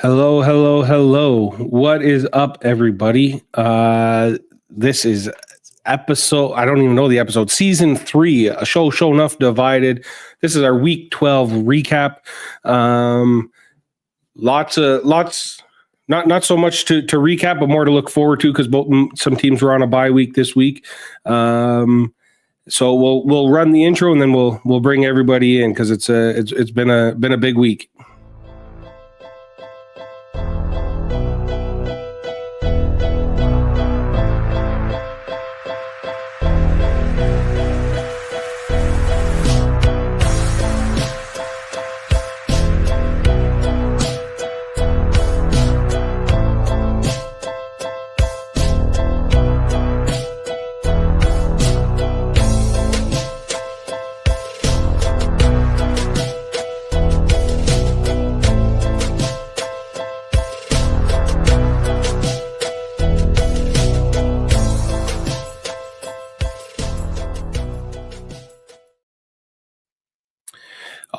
Hello, hello, hello. What is up, everybody? This is episode, I don't even know the episode, season 3, a show enough divided. This is our week 12 recap. Lots, not so much to recap, but more to look forward to because some teams were on a bye week this week. So we'll run the intro and then we'll bring everybody in because it's been a big week.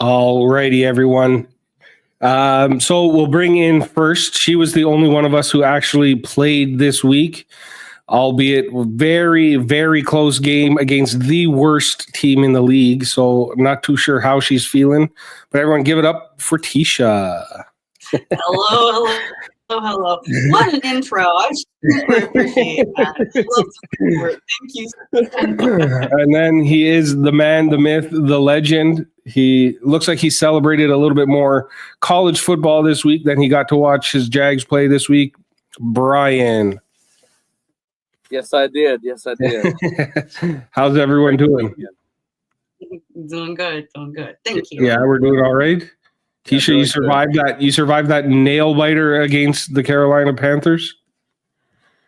Alrighty, everyone. So we'll bring in first. She was the only one of us who actually played this week, albeit very, very close game against the worst team in the league. So I'm not too sure how she's feeling, but everyone give it up for Tisha. Hello. What an intro. I super appreciate that. Thank you. And then he is the man, the myth, the legend. He looks like he celebrated a little bit more college football this week than he got to watch his Jags play this week. Brian. Yes, I did. How's everyone doing? Doing good. Thank you. Yeah, we're doing all right. Tisha, you survived that. You survived that nail biter against the Carolina Panthers.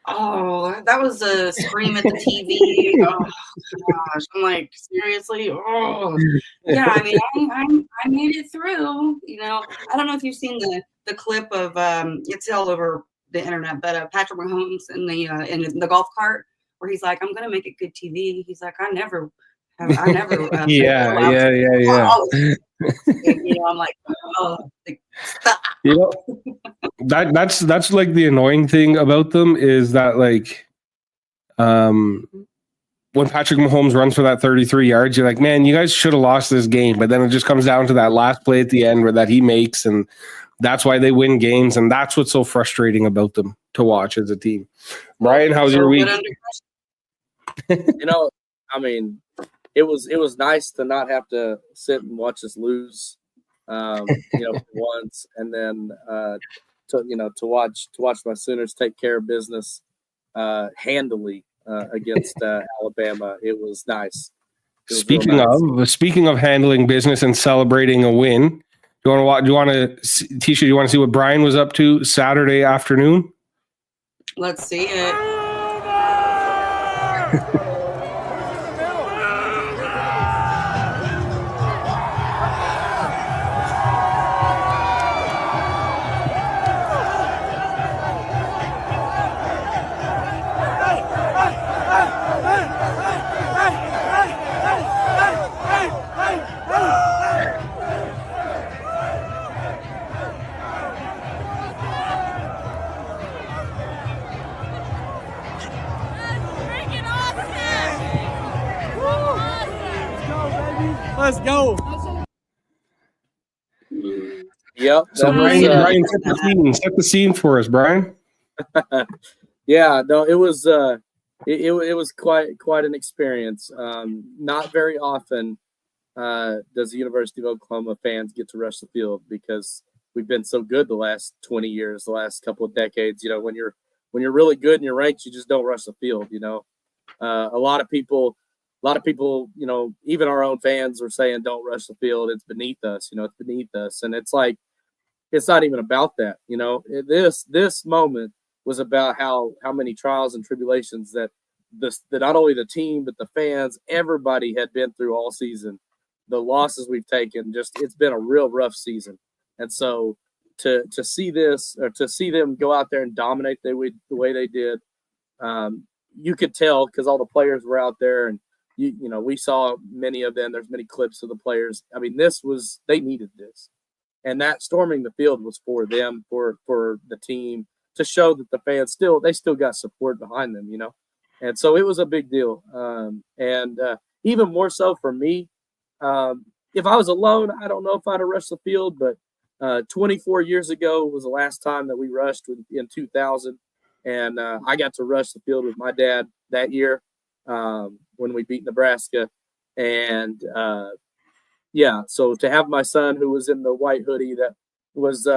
Oh, that was a scream at the TV. Oh gosh, I'm like, seriously. Oh, yeah. I mean, I made it through. You know, I don't know if you've seen the clip of it's all over the internet, but Patrick Mahomes in the golf cart where he's like, "I'm gonna make it good TV." He's like, I never. Yeah. You know, I'm like, oh, stop. You know, that's like the annoying thing about them is that like, when Patrick Mahomes runs for that 33 yards, you're like, man, you guys should have lost this game. But then it just comes down to that last play at the end where that he makes, and that's why they win games, and that's what's so frustrating about them to watch as a team. Brian, how's your week? You know, I mean, it was nice to not have to sit and watch us lose, for once, and then to watch my Sooners take care of business handily against Alabama. It was nice. Speaking of handling business and celebrating a win, do you want to Tisha? Do you want to see what Brian was up to Saturday afternoon? Let's see it. Let's go. Yep. So Brian set the scene for us, Brian. Yeah, no, it was it was quite an experience. Not very often does the University of Oklahoma fans get to rush the field because we've been so good the last 20 years, the last couple of decades. You know, when you're really good and you're ranked, you just don't rush the field. You know, a lot of people, you know, even our own fans are saying, don't rush the field. It's beneath us. You know, it's beneath us. And it's like, it's not even about that. You know, this moment was about how many trials and tribulations that not only the team, but the fans, everybody had been through all season. The losses we've taken, it's been a real rough season. And so to see this, or to see them go out there and dominate the way they did, you could tell because all the players were out there, and you know, we saw many of them. There's many clips of the players. I mean, they needed this. And that storming the field was for them, for the team, to show that the fans still got support behind them, And so it was a big deal. And even more so for me, if I was alone, I don't know if I'd have rushed the field, but 24 years ago was the last time that we rushed in 2000. And I got to rush the field with my dad that year when we beat Nebraska. And so to have my son, who was in the white hoodie that was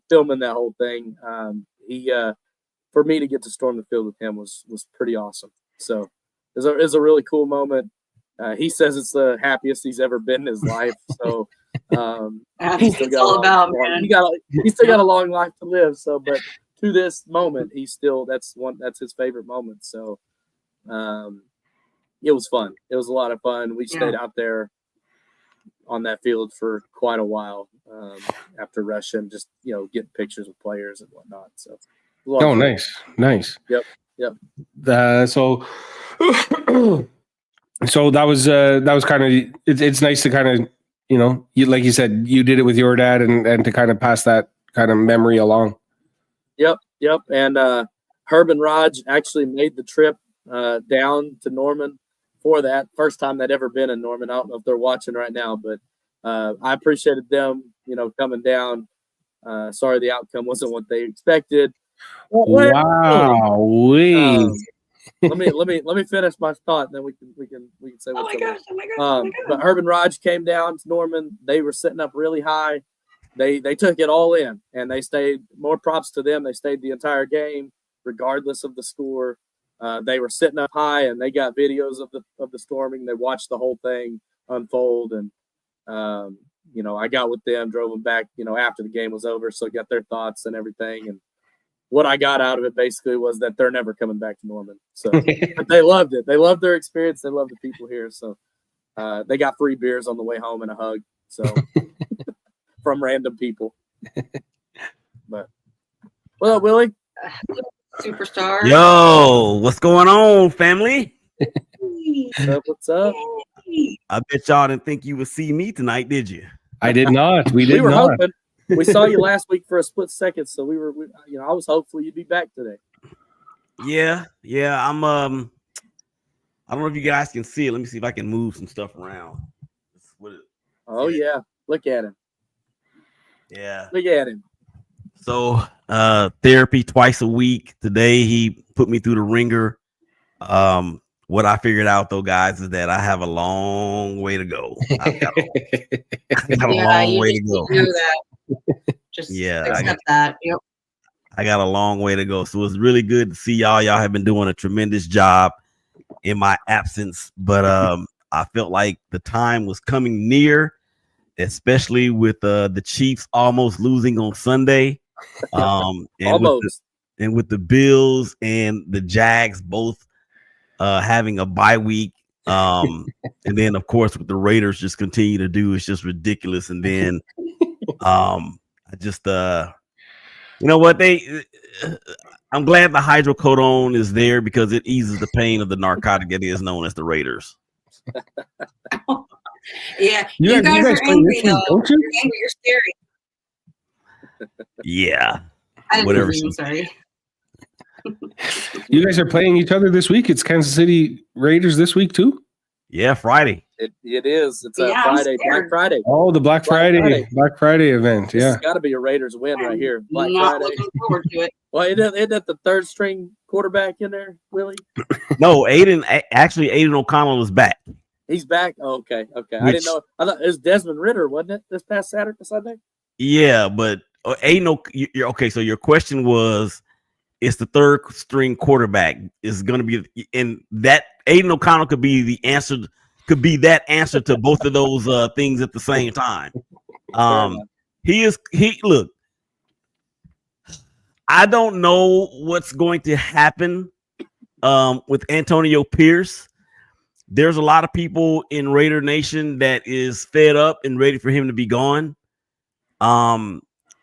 filming that whole thing, for me to get to storm the field with him was pretty awesome. So it was a really cool moment. He says it's the happiest he's ever been in his life. So That's what it's all about, man. He still got a long life to live. So, but to this moment, that's his favorite moment. So it was fun. It was a lot of fun. We stayed out there on that field for quite a while after rushing, just getting pictures with players and whatnot. So, nice. Yep. So that was kind of it's nice to kind of you, like you said, you did it with your dad and to kind of pass that kind of memory along. Yep. And Herb and Raj actually made the trip down to Norman for that first time they'd ever been in Norman. I don't know if they're watching right now, but I appreciated them, coming down. Sorry the outcome wasn't what they expected. Wow. Let me finish my thought, and then we can say what's oh my gosh. But Herb and Raj came down to Norman. They were sitting up really high. They took it all in, and they stayed. More props to them. They stayed the entire game, regardless of the score. They were sitting up high, and they got videos of the storming. They watched the whole thing unfold, and I got with them, drove them back, after the game was over, so got their thoughts and everything. And what I got out of it basically was that they're never coming back to Norman. So but they loved it. They loved their experience. They loved the people here. So they got free beers on the way home and a hug. So from random people. But what up, Willie? Superstar. Yo, what's going on, family? What's up? I bet y'all didn't think you would see me tonight, did you? I did not. We were not. hoping. We saw you last week for a split second, so I was hopeful you'd be back today. Yeah. I'm I don't know if you guys can see it. Let me see if I can move some stuff around. Yeah. Look at him. Yeah. Look at him. So therapy twice a week. Today he put me through the ringer. What I figured out though, guys, is that I have a long way to go. I got a long way to go. Just I got that. Yep. I got a long way to go. So it's really good to see y'all. Y'all have been doing a tremendous job in my absence. But I felt like the time was coming near, especially with the Chiefs almost losing on Sunday. And almost. With the Bills and the Jags both having a bye week. And then of course with the Raiders just continue to do, it's just ridiculous. And then I just you know what, I'm glad the hydrocodone is there because it eases the pain of the narcotic that is known as the Raiders. Yeah, you guys are angry though. You're angry, you're scary. Yeah. Whatever. Sorry. You guys are playing each other this week. It's Kansas City Raiders this week too. Yeah, Friday. It is. It's a Friday, Black Friday. Oh, the Black Friday event. Yeah, it's got to be a Raiders win right here. Black Not Friday. looking forward to it. Well, isn't that the third string quarterback in there, Willie? No, Aiden O'Connell is back. He's back. Oh, okay. I didn't know. I thought it was Desmond Ritter, wasn't it? This past Sunday. Yeah, but Aiden. Okay, so your question was, it's the third string quarterback is going to be, and that Aiden O'Connell could be the answer. Could be that answer to both of those things at the same time. Look, I don't know what's going to happen with Antonio Pierce. There's a lot of people in Raider Nation that is fed up and ready for him to be gone.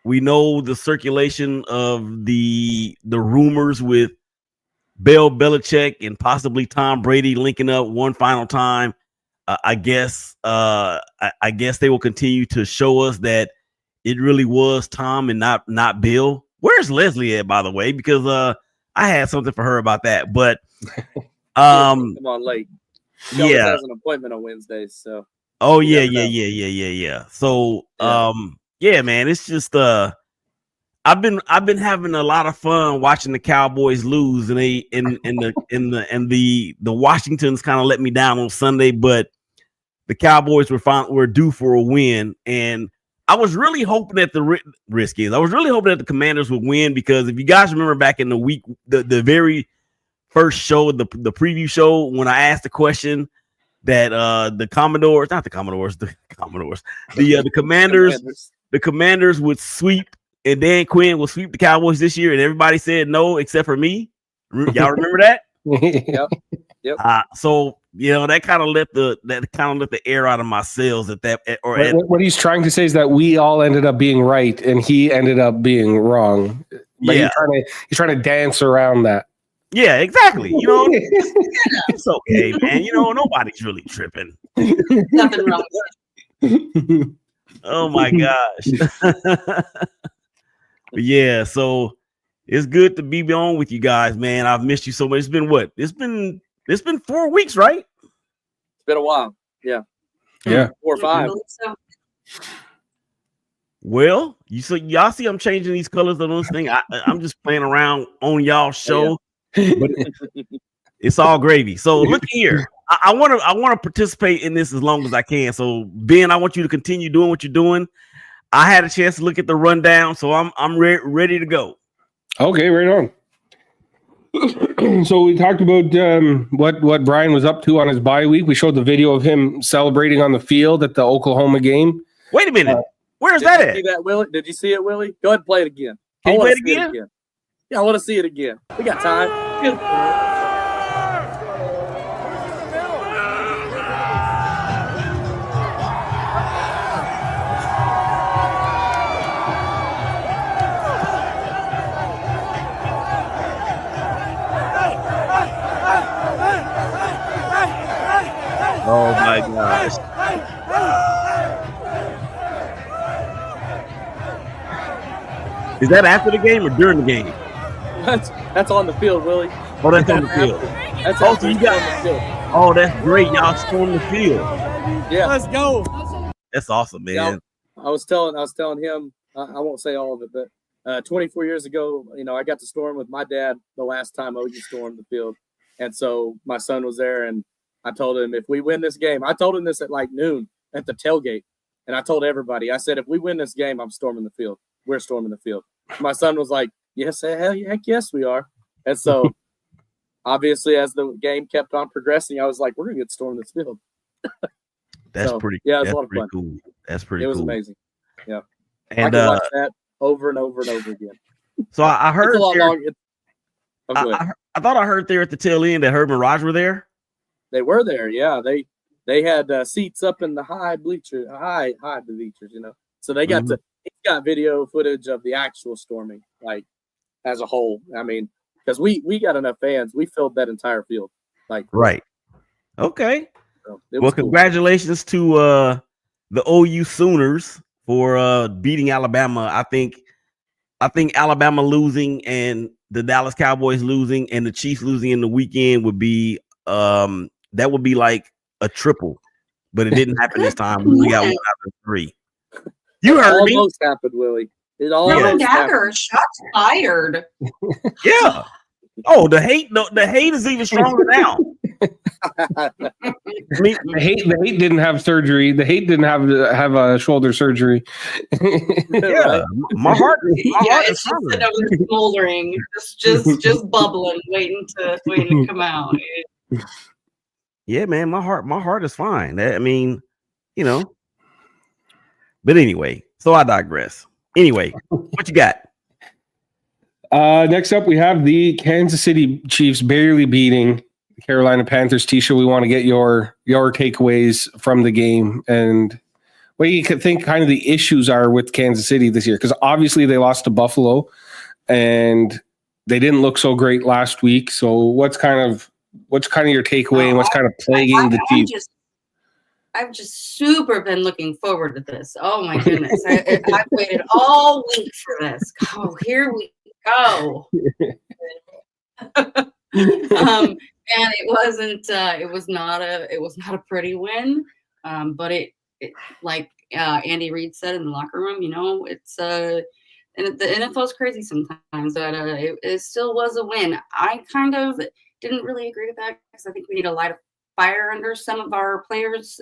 We know the circulation of the rumors with Bill Belichick and possibly Tom Brady linking up one final time. I guess they will continue to show us that it really was Tom and not Bill. Where's Leslie at, by the way? Because I had something for her about that. But come on late. She always yeah. has an appointment on Wednesdays, so. Oh yeah. So yeah, man, it's just I've been having a lot of fun watching the Cowboys lose, and the Washingtons kind of let me down on Sunday, but the Cowboys were due for a win, and I was really hoping that the Redskins. I was really hoping that the Commanders would win, because if you guys remember back in the week, the very first show, the preview show, when I asked the question that the Commanders would sweep, and Dan Quinn will sweep the Cowboys this year, and everybody said no except for me. Y'all remember that? Yep. So that kind of let the air out of my sails what he's trying to say is that we all ended up being right and he ended up being wrong. But yeah, he's trying to dance around that. Yeah, exactly. It's okay, man. Nobody's really tripping. Nothing wrong with it. Oh my gosh. But yeah, so it's good to be on with you guys, man. I've missed you so much. It's been what? It's been 4 weeks, right? It's been a while. Yeah. 4 or 5. So. Well, y'all see I'm changing these colors on this thing. I'm just playing around on y'all's show. But it's all gravy. So look here. I want to participate in this as long as I can. So Ben, I want you to continue doing what you're doing. I had a chance to look at the rundown, so I'm ready to go. Okay, right on. So we talked about what Brian was up to on his bye week. We showed the video of him celebrating on the field at the Oklahoma game. Wait a minute. Where's that at? Did you see that, Willie? Did you see it, Willie? Go ahead and play it again. Can you play it again? Yeah, I want to see it again. We got time. Oh my gosh. Is that after the game or during the game? That's on the field, Willie. Oh, that's on the field. That's so you got on the field. Oh, that's great. Y'all stormed the field. Yeah. Let's go. That's awesome, man. Yeah, I was telling him, I won't say all of it, but 24 years ago, I got to storm with my dad the last time OU stormed the field. And so my son was there, and I told him, if we win this game, I told him this at like noon at the tailgate. And I told everybody, I said, if we win this game, I'm storming the field. We're storming the field. My son was like, yes, heck yes, we are. And so obviously, as the game kept on progressing, I was like, we're going to get stormed this field. That's pretty. Yeah, that's a lot of pretty fun. cool. That's pretty cool. It was amazing. Yeah. And I can watch that over and over and over again. So I heard it's a lot there, long. I thought I heard there at the tail end that Herb and Raj were there. They were there, yeah. They had seats up in the high bleachers, So they got he got video footage of the actual storming, like as a whole. I mean, because we got enough fans, we filled that entire field. Like right. Okay. So well, congratulations to the OU Sooners for beating Alabama. I think Alabama losing and the Dallas Cowboys losing and the Chiefs losing in the weekend would be that would be like a triple, but it didn't happen this time. We only got 1 out of 3. You heard me. It almost happened, Willie. It almost No, Dagger, happened. shots fired. Yeah. Oh, the hate is even stronger now. I mean, the hate didn't have surgery. The hate didn't have a shoulder surgery. Yeah, my heart It's is just sitting over smoldering, just bubbling, waiting to come out. Yeah, man, my heart is fine. I mean, But anyway, so I digress. Anyway, what you got? Next up, we have the Kansas City Chiefs barely beating the Carolina Panthers. Tisha, we want to get your takeaways from the game and what you could think kind of the issues are with Kansas City this year, because obviously they lost to Buffalo and they didn't look so great last week. So what's kind of your takeaway and what's kind of plaguing the team? I've just super been looking forward to this. Oh my goodness. I've waited all week for this. Oh, here we go. And it was not a pretty win. But it like Andy Reid said in the locker room, it's and the NFL's crazy sometimes, but it still was a win. I kind of didn't really agree with that because I think we need to light a fire under some of our players'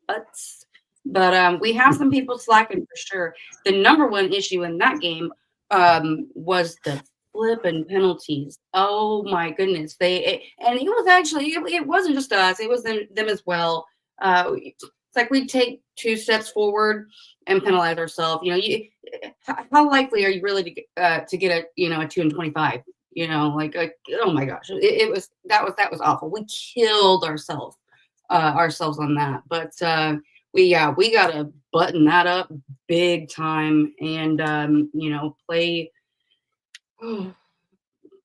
butts. But we have some people slacking for sure. The number one issue in that game was the flipping penalties. Oh my goodness. And it was actually, it wasn't just us, it was them as well. It's like we take 2 steps forward and penalize ourselves. How likely are you really to get a 2 and 25? Like oh my gosh, that was awful. We killed ourselves on that. But we gotta button that up big time and play a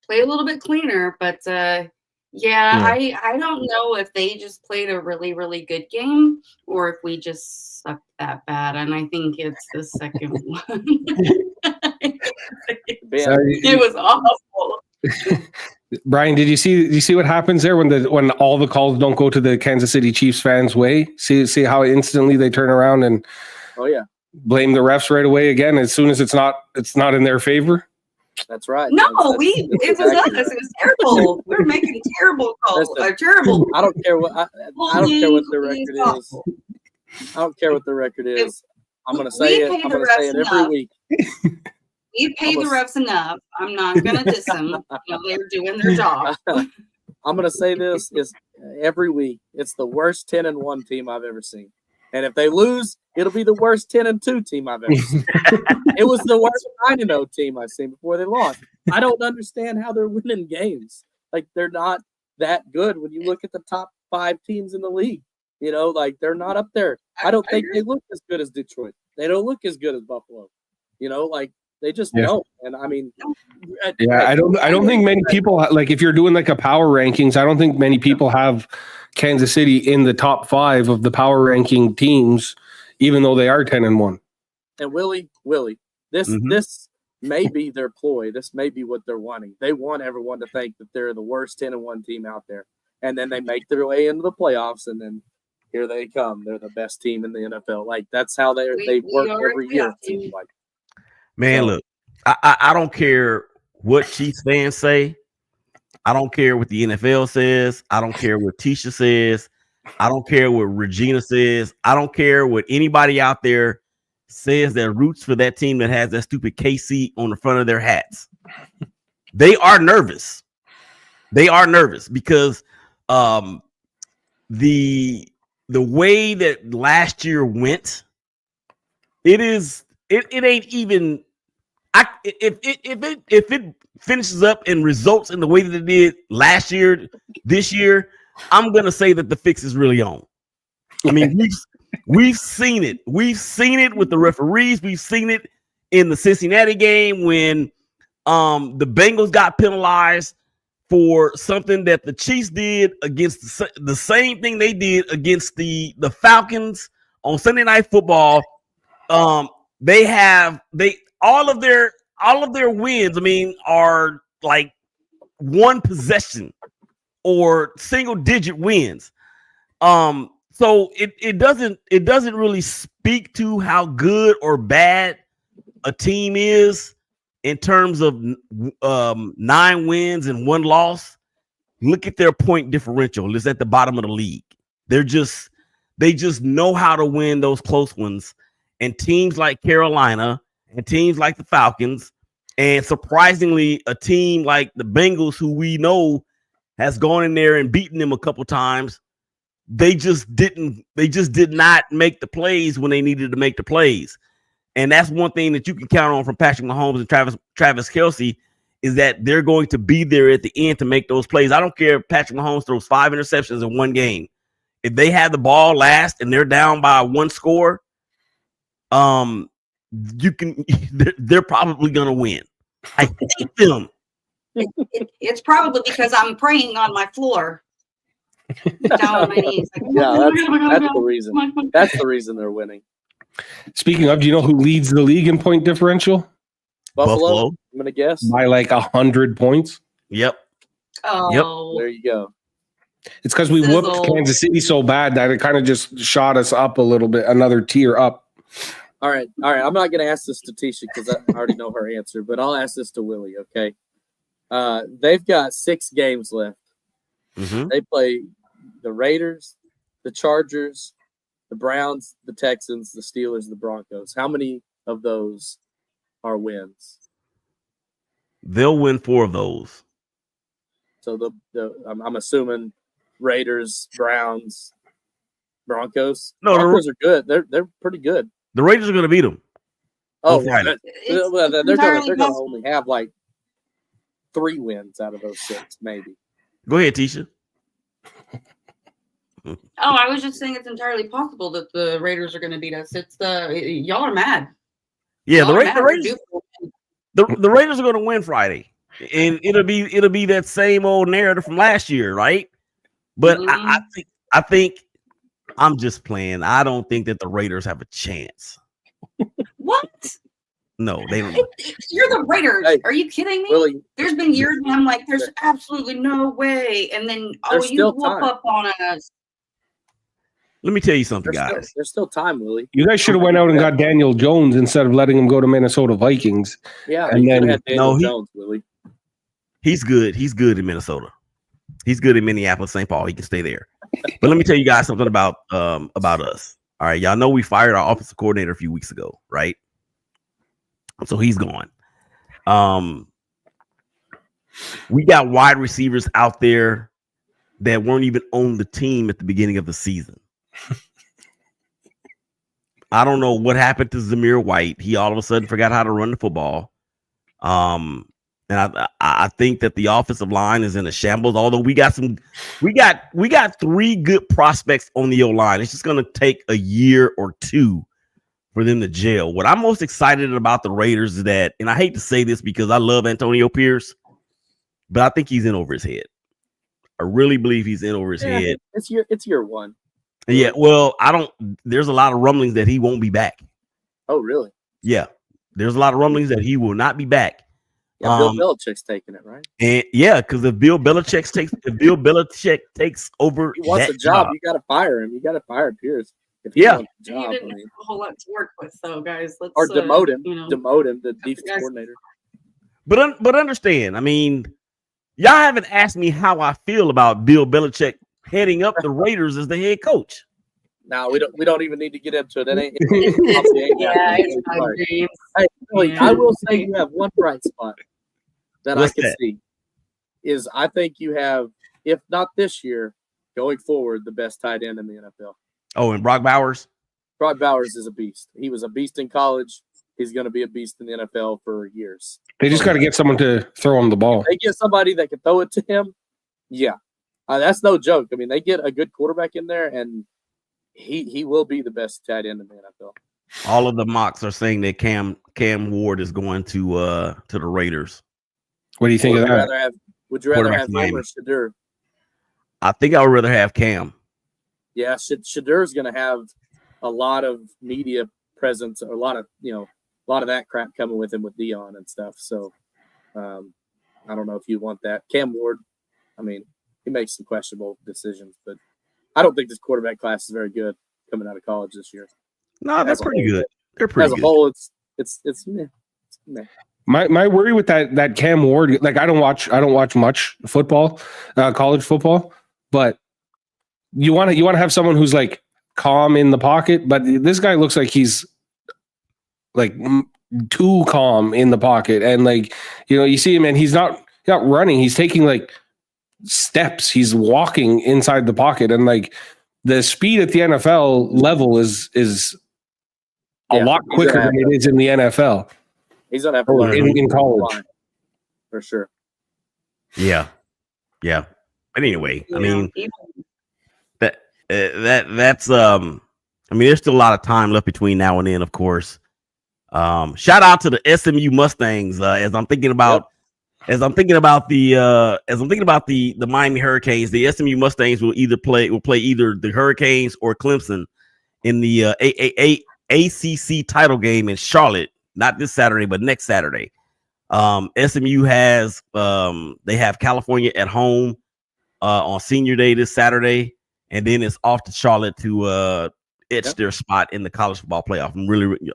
little bit cleaner. But I don't know if they just played a really, really good game or if we just sucked that bad. And I think it's the second one. It was awful. Brian, did you see what happens there when all the calls don't go to the Kansas City Chiefs fans' way? See how instantly they turn around and blame the refs right away again as soon as it's not in their favor? That's right. No, it was us. It was terrible. We're making terrible calls. Terrible. I don't care what the record is. I don't care what the record is. I'm gonna say it. I'm gonna say it every week. We pay the refs enough. I'm not gonna diss them. They're doing their job. I'm gonna say this is every week. It's the worst 10-1 team I've ever seen. And if they lose, it'll be the worst 10-2 team I've ever seen. It was the worst 9-0 team I've seen before they lost. I don't understand how they're winning games. Like, they're not that good when you look at the top 5 teams in the league. Like, they're not up there. I don't think they look as good as Detroit. They don't look as good as Buffalo. Like, they just don't. And I mean, I don't think many people, like, if you're doing like a power rankings, I don't think many people have Kansas City in the top 5 of the power ranking teams, even though they are 10-1. And Willie, this may be their ploy. This may be what they're wanting. They want everyone to think that they're the worst 10-1 team out there. And then they make their way into the playoffs, and then here they come. They're the best team in the NFL. Like, that's how they work every year, it seems like. Man, look, I don't care what Chiefs fans say. I don't care what the NFL says. I don't care what Tisha says. I don't care what Regina says. I don't care what anybody out there says that roots for that team that has that stupid KC on the front of their hats. They are nervous. They are nervous because the way that last year went, it ain't even. If it finishes up and results in the way that it did last year, this year, I'm gonna say that the fix is really on. I mean, we've seen it. We've seen it with the referees. We've seen it in the Cincinnati game when the Bengals got penalized for something that the Chiefs did against the same thing they did against the Falcons on Sunday Night Football. All of their wins, I mean, are like one possession or single digit wins. So it doesn't really speak to how good or bad a team is in terms of 9 wins and 1 loss. Look at their point differential. It's at the bottom of the league. They just know how to win those close ones. And teams like Carolina and teams like the Falcons, and surprisingly, a team like the Bengals, who we know has gone in there and beaten them a couple times, they just did not make the plays when they needed to make the plays. And that's one thing that you can count on from Patrick Mahomes and Travis Kelce, is that they're going to be there at the end to make those plays. I don't care if Patrick Mahomes throws 5 interceptions in one game. If they have the ball last and they're down by 1 score, they're probably going to win. I hate them. It's probably because I'm praying on my floor. down on my knees. Like, Yeah, that's the Come reason. on, come on. That's the reason they're winning. Speaking of, do you know who leads the league in point differential? Buffalo. I'm gonna guess. By like 100 points. Yep. Oh, There you go. It's because we whooped Sizzle. Kansas City so bad that it kind of just shot us up a little bit, another tier up. All right. I'm not gonna ask this to Tisha because I already know her answer, but I'll ask this to Willie. Okay. They've got 6 games left. Mhm. They play the Raiders, the Chargers, the Browns, the Texans, the Steelers, the Broncos. How many of those are wins? They'll win 4 of those. So I'm assuming Raiders, Browns, Broncos. No, Broncos are good. They're pretty good. The Raiders are going to beat them. Oh, On Friday. well, they're entirely gonna possible. only have like 3 wins out of those 6, maybe. Go ahead, Tisha. Oh, I was just saying it's entirely possible that the Raiders are going to beat us. It's y'all are mad. Yeah, Y'all the are mad. We're Raiders. due for it. The Raiders are going to win Friday, and it'll be that same old narrative from last year, right? But I think I'm just playing. I don't think that the Raiders have a chance. What? No, they don't. You're the Raiders. Hey, Are you kidding me? Willie, There's been years when I'm like, there's absolutely no way. And then, There's you still whoop time. up on us. Let me tell you something, there's still time, Willie. You guys should have went out and got Daniel Jones instead of letting him go to Minnesota Vikings. Yeah, And you could then- have had Daniel No, he- Jones, Willie. He's good. He's good in Minnesota. He's good in Minneapolis, St. Paul. He can stay there. But let me tell you guys something about us. All right, y'all know we fired our offensive coordinator a few weeks ago, right? So he's gone. We got wide receivers out there that weren't even on the team at the beginning of the season. I don't know what happened to Zamir White. He all of a sudden forgot how to run the football. And I think that the offensive line is in a shambles. Although we got 3 good prospects on the O-line. It's just going to take a year or 2 for them to gel. What I'm most excited about the Raiders is that, and I hate to say this because I love Antonio Pierce, but I think he's in over his head. I really believe he's in over his head. It's year 1. Yeah, well, there's a lot of rumblings that he won't be back. Oh, really? Yeah, there's a lot of rumblings that he will not be back. Yeah, Bill Belichick's taking it, right? And yeah, because if Bill Belichick takes over, He wants that a job. You got to fire him. You got to fire Pierce. If he Yeah. wants a You job, didn't have a whole lot to work with, though, guys. Let's or demote him. You know, Demote him, the defense Guys- coordinator. But understand, I mean, y'all haven't asked me how I feel about Bill Belichick heading up the Raiders as the head coach. No, we don't even need to get into it. That ain't. yeah, it's my dreams. Hey, Willie, Yeah. I will say you have one bright spot that What's I can that? see. Is I think you have, if not this year, going forward, the best tight end in the NFL. Oh, and Brock Bowers. Brock Bowers is a beast. He was a beast in college. He's going to be a beast in the NFL for years. They just got to get someone to throw him the ball. They get somebody that can throw it to him. Yeah, that's no joke. I mean, they get a good quarterback in there, and he will be the best tight end in the NFL. All of the mocks are saying that Cam Ward is going to the Raiders. What do you think of that? Would you rather Quarterback have from him Miami. or Shadur? I think I would rather have Cam. Yeah, Shadur's going to have a lot of media presence, or a lot of that crap coming with him with Dion and stuff. So I don't know if you want that. Cam Ward, I mean, he makes some questionable decisions, but I don't think this quarterback class is very good coming out of college this year. No, they're As a pretty whole. good. They're pretty As a good. whole, it's meh. It's meh. My worry with that Cam Ward, like I don't watch much football, college football, but you want to have someone who's like calm in the pocket, but this guy looks like he's like too calm in the pocket, and like you see him and he's not running, he's taking like steps, he's walking inside the pocket, and like the speed at the NFL level is a lot quicker than it is in the NFL. He's gonna have to learn in college for sure. Yeah. But anyway, I mean even- that's I mean, there's still a lot of time left between now and then, of course. Shout out to the SMU Mustangs as I'm thinking about As I'm thinking about the Miami Hurricanes, the SMU Mustangs will play either the Hurricanes or Clemson in the ACC title game in Charlotte, not this Saturday, but next Saturday. SMU has they have California at home on Senior Day this Saturday, and then it's off to Charlotte to etch their spot in the college football playoff.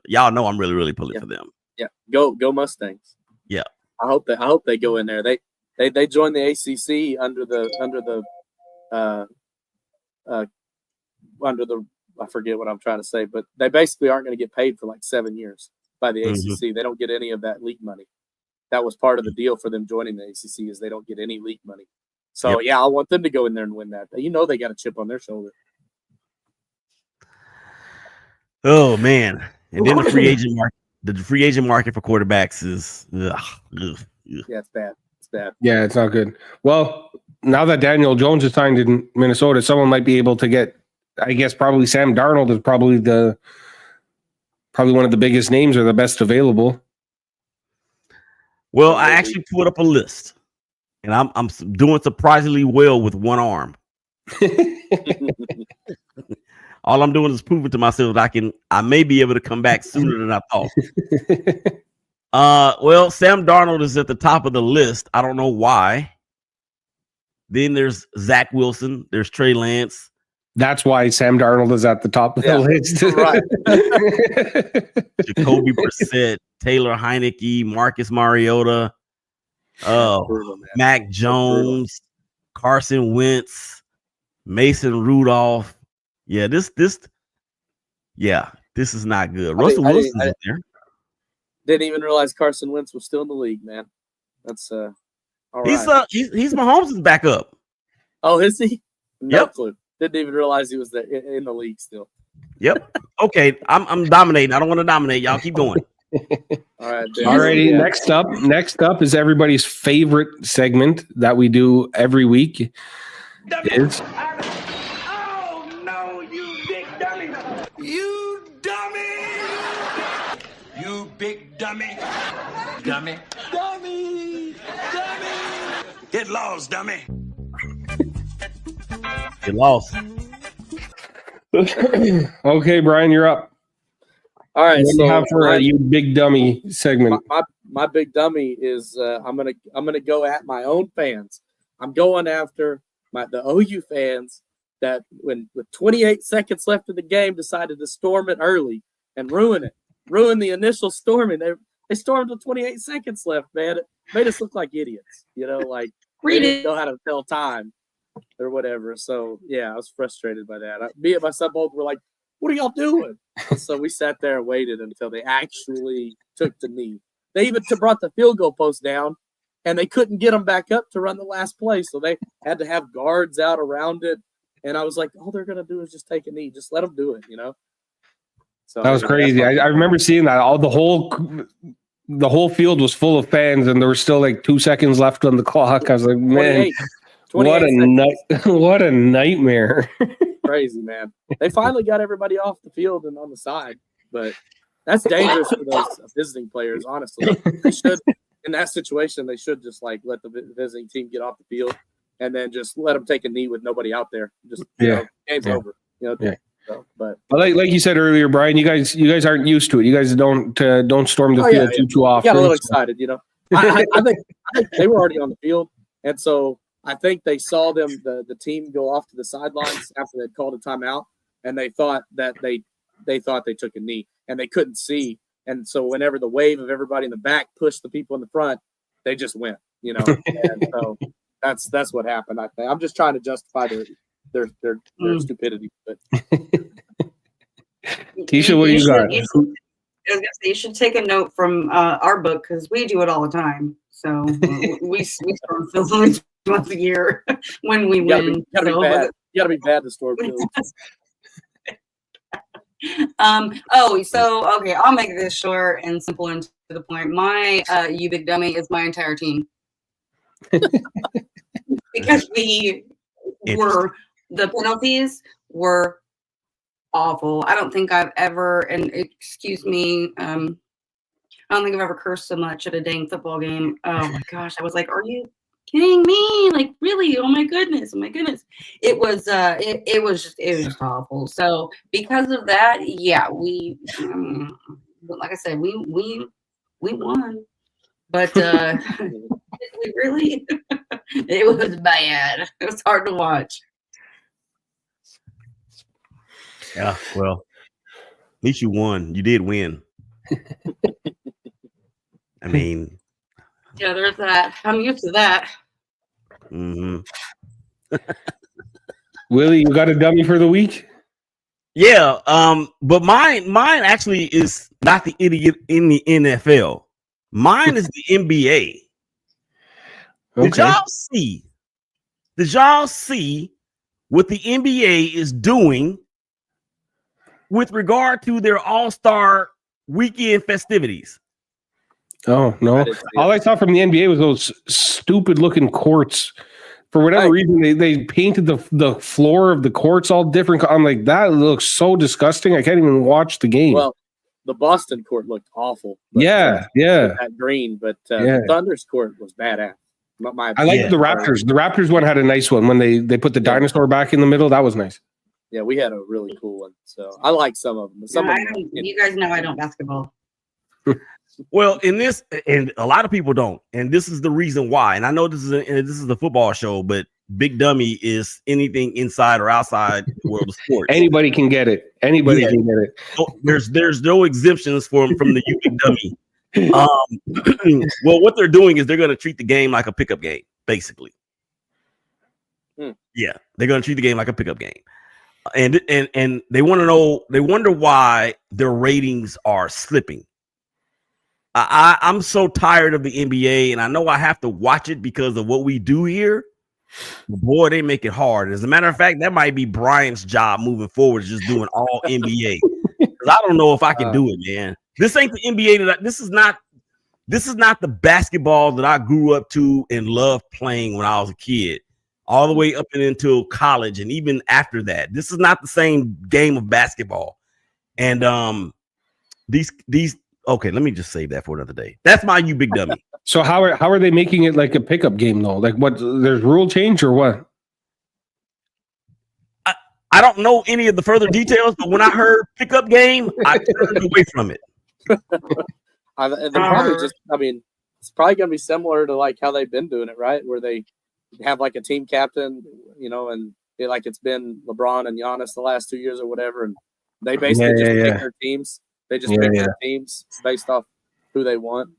Y'all know I'm really pulling for them. Yeah, go Mustangs. Yeah, I hope they go in there. They joined the ACC under the I forget what I'm trying to say, but they basically aren't going to get paid for like 7 years by the ACC. They don't get any of that league money. That was part of the deal for them joining the ACC is they don't get any league money. So I want them to go in there and win that. You know they got a chip on their shoulder. Oh man! And then the free agent market for quarterbacks is Yeah, it's bad. It's bad. Yeah, it's not good. Well, now that Daniel Jones is signed in Minnesota, someone might be able to get. I guess probably Sam Darnold is probably one of the biggest names or the best available. Well, I actually put up a list, and I'm doing surprisingly well with one arm. All I'm doing is proving to myself that I may be able to come back sooner than I thought. Well, Sam Darnold is at the top of the list. I don't know why. Then there's Zach Wilson. There's Trey Lance. That's why Sam Darnold is at the top of the list. Right. Jacoby Brissett, Taylor Heineke, Marcus Mariota, Mac Jones, Carson Wentz, Mason Rudolph. Yeah, this is not good. Russell Wilson's in there. Didn't even realize Carson Wentz was still in the league, man. That's all right. He's Mahomes' backup. Oh, is he? No clue. Didn't even realize he was there in the league still. Yep. Okay, I'm dominating. I don't want to dominate. Y'all keep going. All right. Alrighty. Next up is everybody's favorite segment that we do every week. Is oh no, you big dummy! You dummy! You big dummy! Dummy! Dummy! Dummy! Get lost, dummy! Get lost. Okay, Brian, you're up. All right. What do you have for you big dummy segment? My big dummy is I'm gonna go at my own fans. I'm going after the OU fans that with 28 seconds left in the game decided to storm it early and ruin the initial storming. They stormed with 28 seconds left, man. It made us look like idiots, like they didn't know how to tell time or whatever. So yeah, I was frustrated by that. Me and my son both were like, "What are y'all doing?" So we sat there and waited until they actually took the knee. They even brought the field goal post down, and they couldn't get them back up to run the last play. So they had to have guards out around it. And I was like, all they're going to do is just take a knee. Just let them do it, So that was crazy. I remember seeing that. The whole field was full of fans, and there was still like 2 seconds left on the clock. I was like, man, what a nightmare. Crazy, man. They finally got everybody off the field and on the side. But that's dangerous for those visiting players, honestly. They should, in that situation, they should just let the visiting team get off the field and then just let them take a knee with nobody out there. Just game's over. So, but like you said earlier, Brian, you guys aren't used to it. You guys don't storm the field too often. Got a little excited, I think they were already on the field, and so I think they saw the team go off to the sidelines after they'd called a timeout, and they thought that they took a knee, and they couldn't see, and so whenever the wave of everybody in the back pushed the people in the front, they just went, and so that's what happened. I think I'm just trying to justify their stupidity, but Tisha, what you got? You should take a note from our book because we do it all the time. So we storm fields once a year when we win. You gotta be bad to storm fields. Okay, I'll make this short and simple and to the point. My you big dummy is my entire team. Because the penalties were awful. I don't think I've ever, and excuse me, I don't think I've ever cursed so much at a dang football game. Oh my gosh. I was like, are you kidding me? Like, really? Oh my goodness. Oh my goodness. It was just awful. So because of that, yeah, like I said, we won. But we really it was bad. It was hard to watch. Yeah, well, at least you won. You did win. I mean, Yeah, there's that. I'm used to that. mhm. Willie, you got a dummy for the week? Yeah. But mine actually is not the idiot in the NFL. Mine is the NBA. Did y'all see what the NBA is doing with regard to their All-Star weekend festivities? Oh no! All I saw from the NBA was those stupid-looking courts. For whatever reason, they painted the floor of the courts all different. I'm like, that looks so disgusting. I can't even watch the game. Well, the Boston court looked awful. Yeah. That green, but the Thunder's court was badass. I like the Raptors. The Raptors one had a nice one when they put the dinosaur back in the middle. That was nice. Yeah, we had a really cool one. So I like some of them. You guys know I don't basketball. Well, in this, and a lot of people don't, and this is the reason why. And I know this is the football show, but Big Dummy is anything inside or outside the world of sports. Anybody can get it. Anybody can get it. So there's no exemptions from the You Big Dummy. Well, what they're doing is they're going to treat the game like a pickup game, basically. Yeah, they're going to treat the game like a pickup game, and they want to know. They wonder why their ratings are slipping. I'm so tired of the NBA, and I know I have to watch it because of what we do here. Boy, they make it hard. As a matter of fact, that might be Brian's job moving forward, just doing all NBA. Because I don't know if I can do it, man. This ain't the NBA this is not the basketball that I grew up to and loved playing when I was a kid, all the way up and until college, and even after that. This is not the same game of basketball. And these. Okay, let me just save that for another day. That's my You Big Dummy. So how are they making it like a pickup game though? Like what? There's rule change or what? I don't know any of the further details, but when I heard pickup game, I turned away from it. They're probably just. I mean, it's probably gonna be similar to like how they've been doing it, right? Where they have like a team captain, and it's been LeBron and Giannis the last 2 years or whatever, and they basically pick their teams. They just pick their teams based off who they want.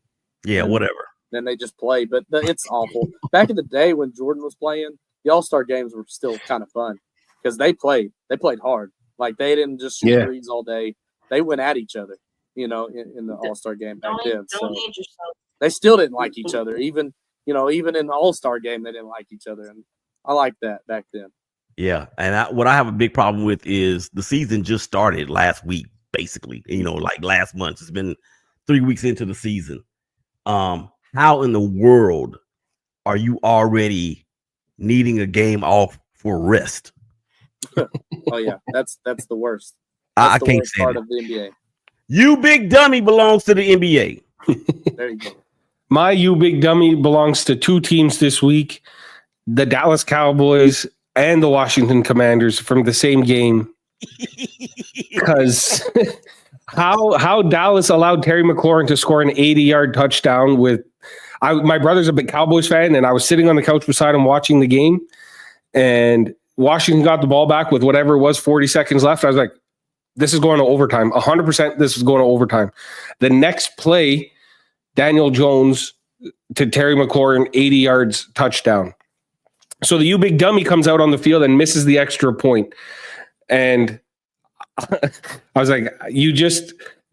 Yeah, whatever. Then they just play. But it's awful. Back in the day when Jordan was playing, the All-Star games were still kind of fun because they played hard. Like they didn't just shoot threes all day. They went at each other, in the All-Star game back then. So they still didn't like each other. Even in the All-Star game, they didn't like each other. And I liked that back then. Yeah. And what I have a big problem with is the season just started last week. Basically, like last month. It's been 3 weeks into the season. How in the world are you already needing a game off for rest? Oh yeah, that's the worst. I can't say part of the NBA. You Big Dummy belongs to the NBA. There you go. My You Big Dummy belongs to two teams this week: the Dallas Cowboys and the Washington Commanders from the same game. Because how Dallas allowed Terry McLaurin to score an 80-yard touchdown my brother's a big Cowboys fan, and I was sitting on the couch beside him watching the game, and Washington got the ball back with whatever it was, 40 seconds left. I was like, this is going to overtime. 100% this is going to overtime. The next play, Daniel Jones to Terry McLaurin, 80 yards, touchdown. So the You Big Dummy comes out on the field and misses the extra point. And I was like,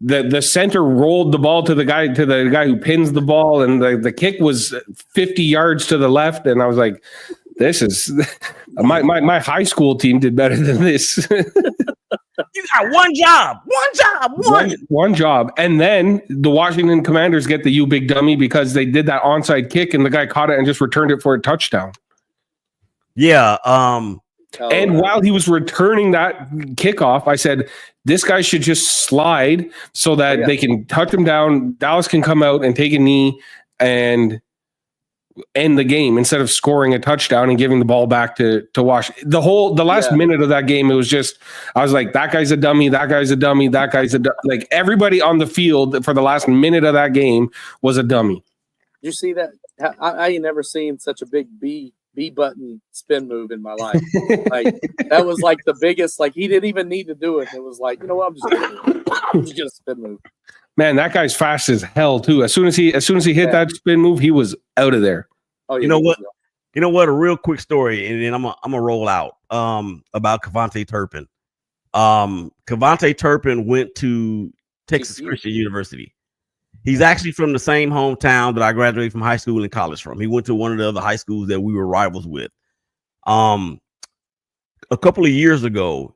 the center rolled the ball to the guy who pins the ball, and the kick was 50 yards to the left. And I was like, this is my high school team did better than this. You got one job. And then the Washington Commanders get the You Big Dummy because they did that onside kick and the guy caught it and just returned it for a touchdown. Yeah. And while he was returning that kickoff, I said, This guy should just slide so that they can touch him down. Dallas can come out and take a knee and end the game instead of scoring a touchdown and giving the ball back to Wash. The last minute of that game, it was just, I was like, that guy's a dummy, that guy's a dummy, that guy's a like everybody on the field for the last minute of that game was a dummy. Did you see that? I ain't never seen such a big B button spin move in my life. Like that was like the biggest, like he didn't even need to do it. It was like, you know what, I'm just gonna spin move. Man, that guy's fast as hell too. As soon as he hit that spin move, he was out of there. Oh, yeah, you know what? A real quick story, and then I'm gonna roll out about Cavante Turpin. Cavante Turpin went to Texas Christian University. He's actually from the same hometown that I graduated from high school and college from. He went to one of the other high schools that we were rivals with. A couple of years ago,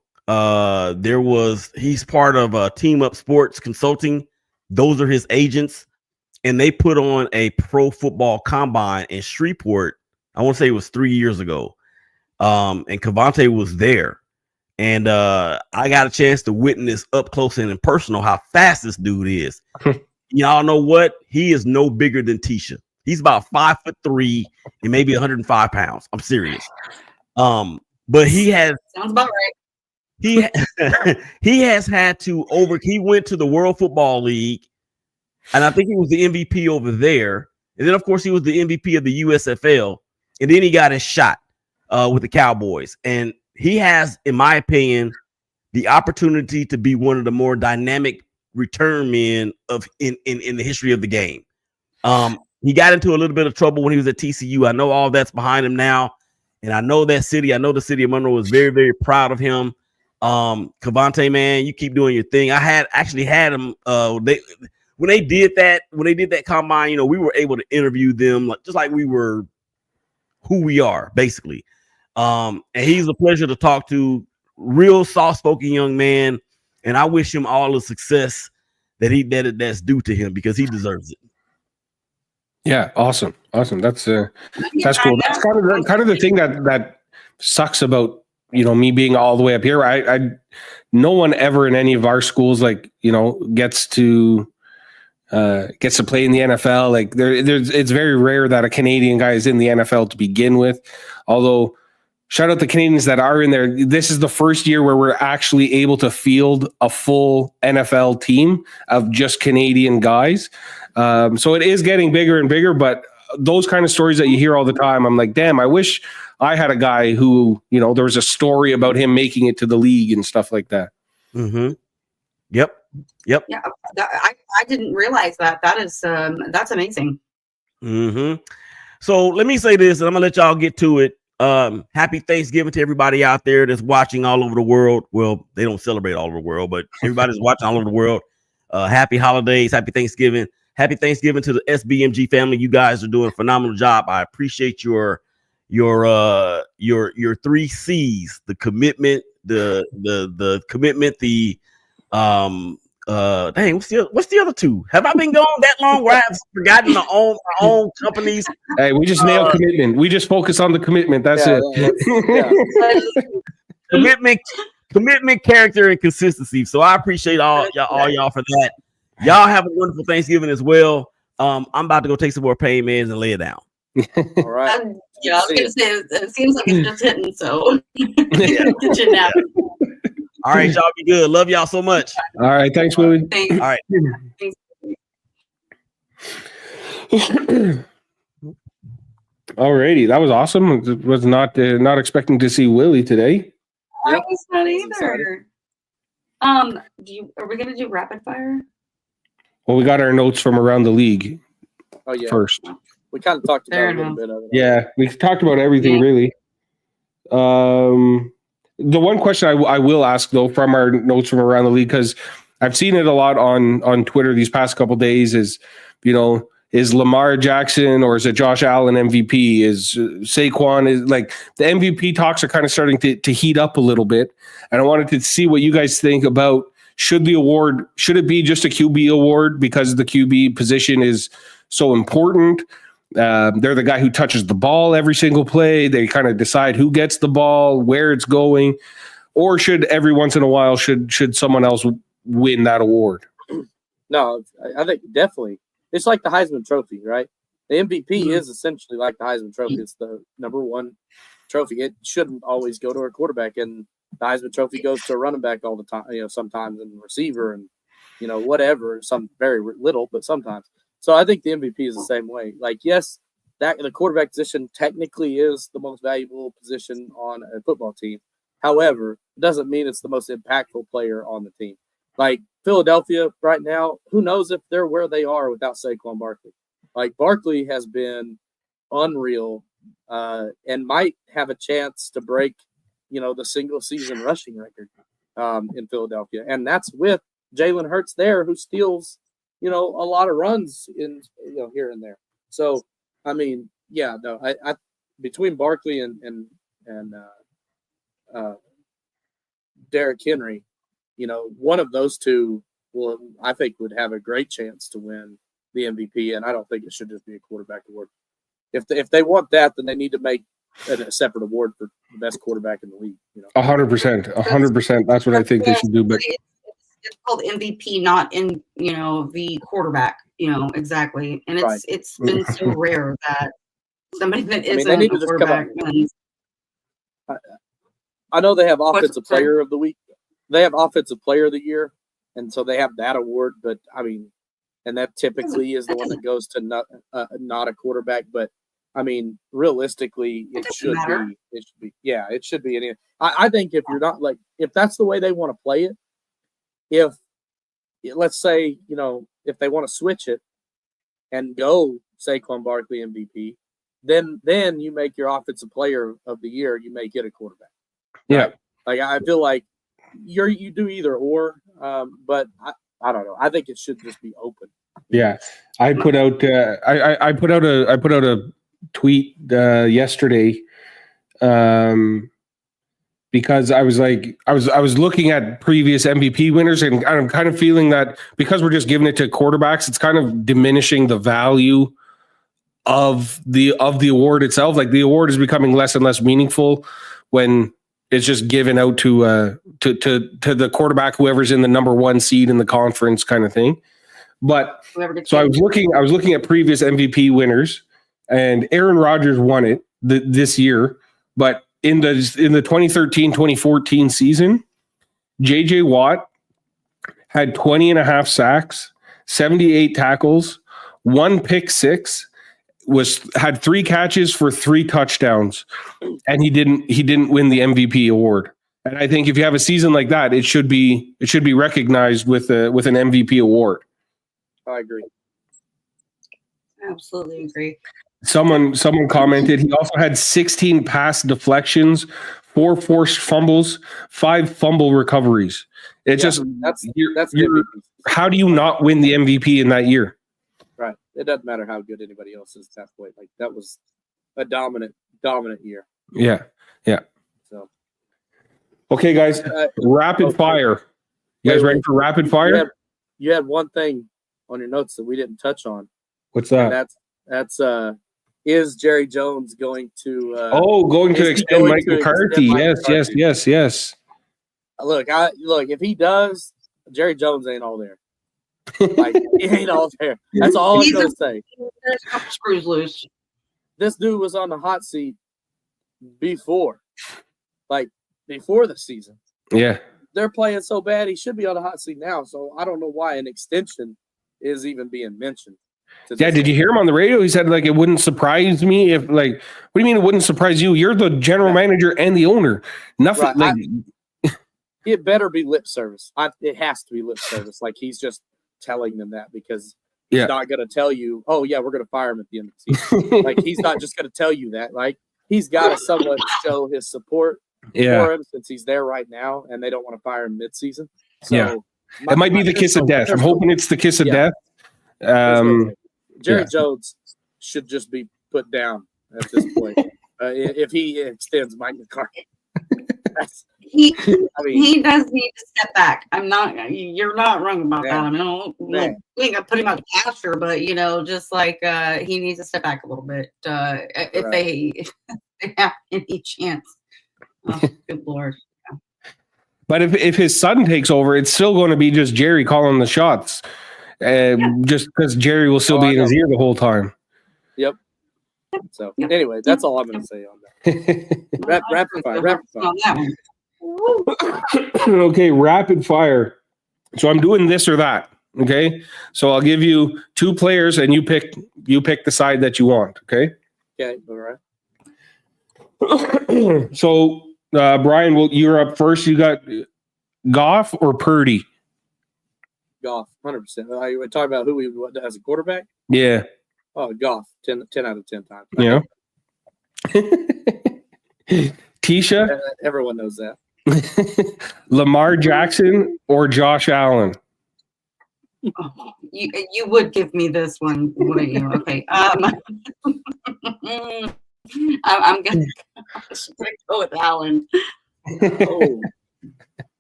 he's part of Team Up Sports Consulting. Those are his agents, and they put on a pro football combine in Shreveport. I want to say it was 3 years ago. And Cavante was there. And I got a chance to witness up close and personal how fast this dude is. Y'all know what? He is no bigger than Tisha. He's about 5'3" and maybe 105 pounds. I'm serious. But he has sounds about right. He has had to he went to the World Football League, and I think he was the MVP over there. And then, of course, he was the MVP of the USFL. And then he got his shot with the Cowboys. And he has, in my opinion, the opportunity to be one of the more dynamic return men in the history of the game. He got into a little bit of trouble when he was at TCU. I know all that's behind him now, and I know the city of Monroe was very, very proud of him. Cavante, man, you keep doing your thing. I had him when they did that combine, you know, we were able to interview them just like we were who we are, basically. And he's a pleasure to talk to, real soft-spoken young man. And I wish him all the success that's due to him because he deserves it. Yeah, awesome. That's cool. That's kind of the thing that sucks about, you know, me being all the way up here. I no one ever in any of our schools, like, you know, gets to play in the NFL. Like it's very rare that a Canadian guy is in the NFL to begin with. Although, shout out the Canadians that are in there. This is the first year where we're actually able to field a full NFL team of just Canadian guys. So it is getting bigger and bigger, but those kind of stories that you hear all the time, I'm like, damn, I wish I had a guy who, you know, there was a story about him making it to the league and stuff like that. Mm-hmm. Yep. Yeah, I didn't realize that. That's amazing. Mm-hmm. So let me say this, and I'm gonna let y'all get to it. Happy Thanksgiving to everybody out there that's watching all over the world. Well, they don't celebrate all over the world, but everybody's watching all over the world. Happy holidays, happy Thanksgiving. Happy Thanksgiving to the SBMG family. You guys are doing a phenomenal job. I appreciate your 3 C's: the commitment, the commitment, dang, what's the other 2? Have I been gone that long where I've forgotten my own companies? Hey, we just nailed commitment. We just focus on the commitment. That's it. Commitment, character, and consistency. So I appreciate all y'all for that. Y'all have a wonderful Thanksgiving as well. I'm about to go take some more pain meds and lay it down. All right. I was gonna say it seems like it's just hitting, so get your nap. All right, y'all be good. Love y'all so much. All right, thanks, Willie. Thanks. All right. Alrighty, that was awesome. Was not expecting to see Willie today. I was not either. Are we gonna do rapid fire? Well, we got our notes from around the league first. We kind of talked about a little bit of it. Yeah, we talked about everything really. The one question I will ask though from our notes from around the league, because I've seen it a lot on Twitter these past couple of days, is, you know, is Lamar Jackson or is it Josh Allen MVP? Is Saquon, is like the MVP talks are kind of starting to heat up a little bit. And I wanted to see what you guys think about, should it be just a QB award because the QB position is so important? They're the guy who touches the ball every single play. They kind of decide who gets the ball, where it's going. or should every once in a while should someone else win that award? No, I think definitely. It's like the Heisman Trophy, right? The MVP Mhm. is essentially like the Heisman Trophy. It's the number one trophy. It shouldn't always go to a quarterback, and the Heisman Trophy goes to a running back all the time. Sometimes and receiver and whatever. Some very little, but sometimes. So I think the MVP is the same way. Like, yes, that the quarterback position technically is the most valuable position on a football team. However, it doesn't mean it's the most impactful player on the team. Like Philadelphia right now, who knows if they're where they are without Saquon Barkley. Like Barkley has been unreal and might have a chance to break, the single season rushing record in Philadelphia. And that's with Jalen Hurts there, who steals, a lot of runs in, here and there. So, I mean, yeah, no, I between Barkley and Derrick Henry, one of those two I think would have a great chance to win the MVP, and I don't think it should just be a quarterback award. If they want that, then they need to make a separate award for the best quarterback in the league. 100%. That's what I think they should do. But it's called MVP, not in the quarterback. Exactly, and it's been so rare that somebody that isn't they need a to just come quarterback wins. I know they have offensive that? player of the week. They have offensive player of the year, and so they have that award. But I mean, and that typically is the one that goes to not a quarterback. But I mean, realistically, it should be. It should be. Yeah, it should be. Any. I think if you're not if that's the way they want to play it, if let's say if they want to switch it and go Saquon Barkley MVP, then you make your offensive player of the year. You make it a quarterback. Yeah, right? Like I feel like you do either or, but I don't know. I think it should just be open. yeah. I put out I put out a tweet yesterday, because I was looking at previous MVP winners, and I'm kind of feeling that because we're just giving it to quarterbacks, it's kind of diminishing the value of the award itself. Like the award is becoming less and less meaningful when it's just given out to the quarterback, whoever's in the number one seed in the conference, kind of thing. But so I was looking at previous MVP winners, and Aaron Rodgers won it this year. But in the 2013-2014 season, JJ Watt had 20.5 sacks, 78 tackles, 1 pick six, had 3 catches for 3 touchdowns, and he didn't win the MVP award. And I think if you have a season like that, it should be recognized with an MVP award. I agree. Absolutely agree. Someone commented he also had 16 pass deflections, 4 forced fumbles, 5 fumble recoveries. It's that's how do you not win the MVP in that year? Right. It doesn't matter how good anybody else is at that point. Like that was a dominant year. Yeah. So okay, guys, rapid fire. You guys ready for rapid fire? You had one thing on your notes that we didn't touch on. What's that? And that's is Jerry Jones going to going to extend Mike McCarthy? Yes. Look, if he does, Jerry Jones ain't all there. Like he ain't all there. That's all I'm gonna say. There's a couple screws loose. This dude was on the hot seat before the season. Yeah. They're playing so bad, he should be on the hot seat now. So I don't know why an extension is even being mentioned. Yeah, did you hear him on the radio? He said, it wouldn't surprise me if, what do you mean it wouldn't surprise you? You're the general manager and the owner. Nothing. Right. It better be lip service. It has to be lip service. Like he's just telling them that because he's not going to tell you, oh, yeah, we're going to fire him at the end of the season. Like he's not just going to tell you that. Like he's got to somewhat show his support for him since he's there right now and they don't want to fire him mid-season. So it might be the kiss of death. I'm hoping it's the kiss of death. Jerry Jones should just be put down at this point if he extends Mike McCarthy. He does need to step back. You're not wrong about that. I mean, we ain't gonna put him out the pasture, but just like he needs to step back a little bit if they have any chance. Oh, good Lord. But if his son takes over, it's still going to be just Jerry calling the shots, just because Jerry will still be in his ear the whole time. Yep. So anyway, that's all I'm going to say on that. Rapid fire. On that one. Okay, rapid fire. So I'm doing this or that. Okay, so I'll give you 2 players, and you pick the side that you want. Okay. Okay. All right. So Brian, you're up first. You got Goff or Purdy? Goff, 100%. Are you talking about who we want as a quarterback? Yeah. Oh, Goff, 10 out of 10 times. Yeah. Tisha, Everyone knows that. Lamar Jackson or Josh Allen? Oh, you would give me this one, wouldn't you? Okay. I'm gonna go with Allen. Oh,